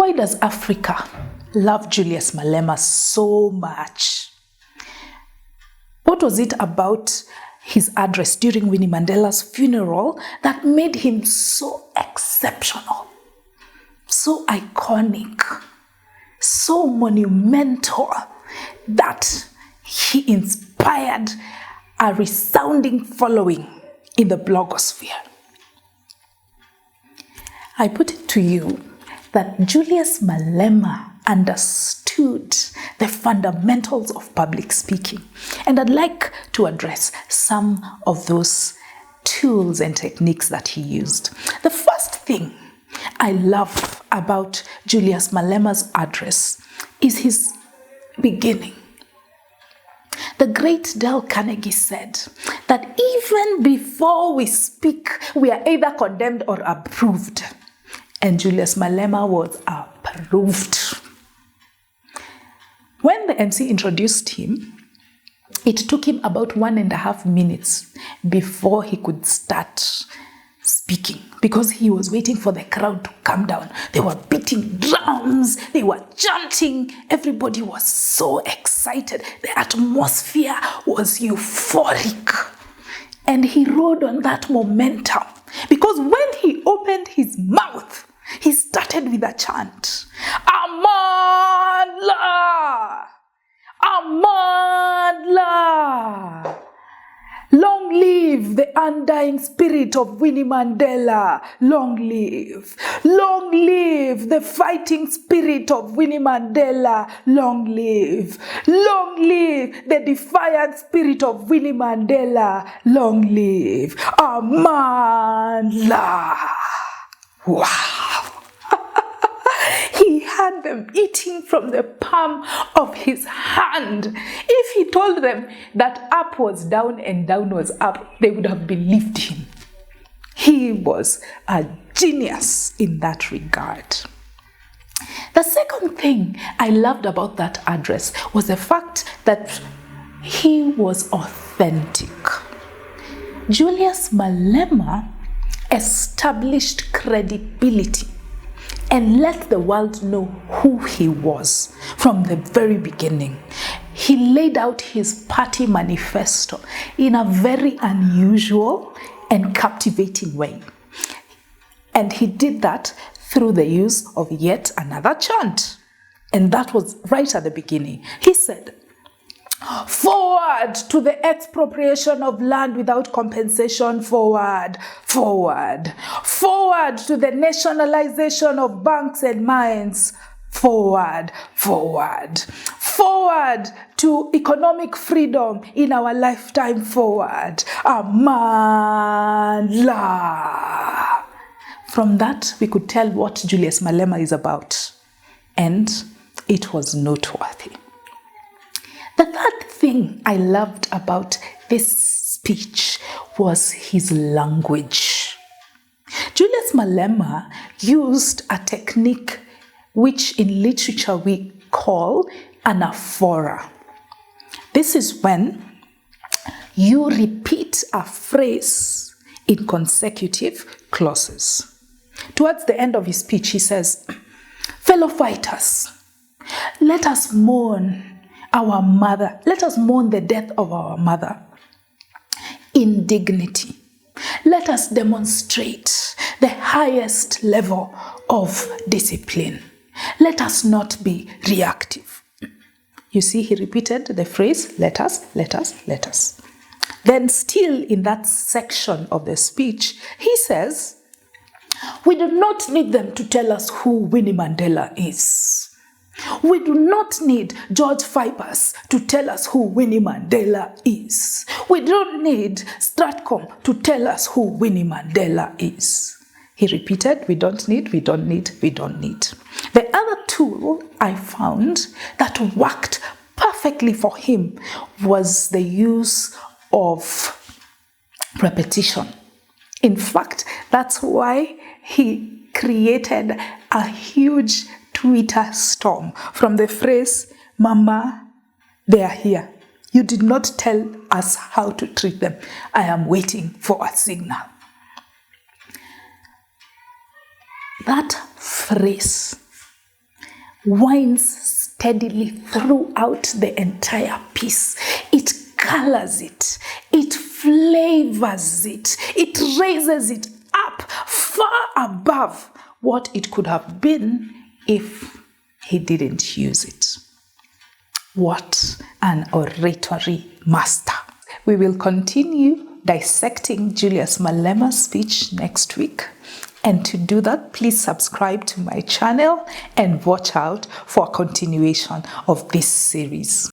Why does Africa love Julius Malema so much? What was it about his address during Winnie Mandela's funeral that made him so exceptional, so iconic, so monumental that he inspired a resounding following in the blogosphere? I put it to you that Julius Malema understood the fundamentals of public speaking. And I'd like to address some of those tools and techniques that he used. The first thing I love about Julius Malema's address is his beginning. The great Dale Carnegie said that even before we speak, we are either condemned or approved. And Julius Malema was approved. When the MC introduced him, it took him about 1.5 minutes before he could start speaking, because he was waiting for the crowd to come down. They were beating drums, they were chanting, everybody was so excited. The atmosphere was euphoric. And he rode on that momentum, because when he opened his mouth, he started with a chant. Amandla! Amandla! Long live the undying spirit of Winnie Mandela. Long live. Long live the fighting spirit of Winnie Mandela. Long live. Long live the defiant spirit of Winnie Mandela. Long live. Amandla. Wow. He had them eating from the palm of his hand. If he told them that up was down and down was up, they would have believed him. He was a genius in that regard. The second thing I loved about that address was the fact that he was authentic. Julius Malema established credibility and let the world know who he was from the very beginning. He laid out his party manifesto in a very unusual and captivating way. And he did that through the use of yet another chant. And that was right at the beginning. He said, "Forward to the expropriation of land without compensation, forward, forward. Forward to the nationalization of banks and mines, forward, forward. Forward to economic freedom in our lifetime, forward. Amandla." From that, we could tell what Julius Malema is about. And it was noteworthy. The third thing I loved about this speech was his language. Julius Malema used a technique which in literature we call anaphora. This is when you repeat a phrase in consecutive clauses. Towards the end of his speech, he says, "Fellow fighters, let us mourn our mother. Let us mourn the death of our mother in dignity. Let us demonstrate the highest level of discipline. Let us not be reactive." You see, he repeated the phrase, let us, let us, let us. Then still in that section of the speech, he says, "We do not need them to tell us who Winnie Mandela is. We do not need George Fibers to tell us who Winnie Mandela is. We don't need Stratcom to tell us who Winnie Mandela is." He repeated, we don't need, we don't need, we don't need. The other tool I found that worked perfectly for him was the use of repetition. In fact, that's why he created a huge Twitter storm from the phrase, "Mama, they are here. You did not tell us how to treat them. I am waiting for a signal." That phrase winds steadily throughout the entire piece. It colors it, it flavors it, it raises it up far above what it could have been if he didn't use it. What an oratory master. We will continue dissecting Julius Malema's speech next week. And to do that, please subscribe to my channel and watch out for a continuation of this series.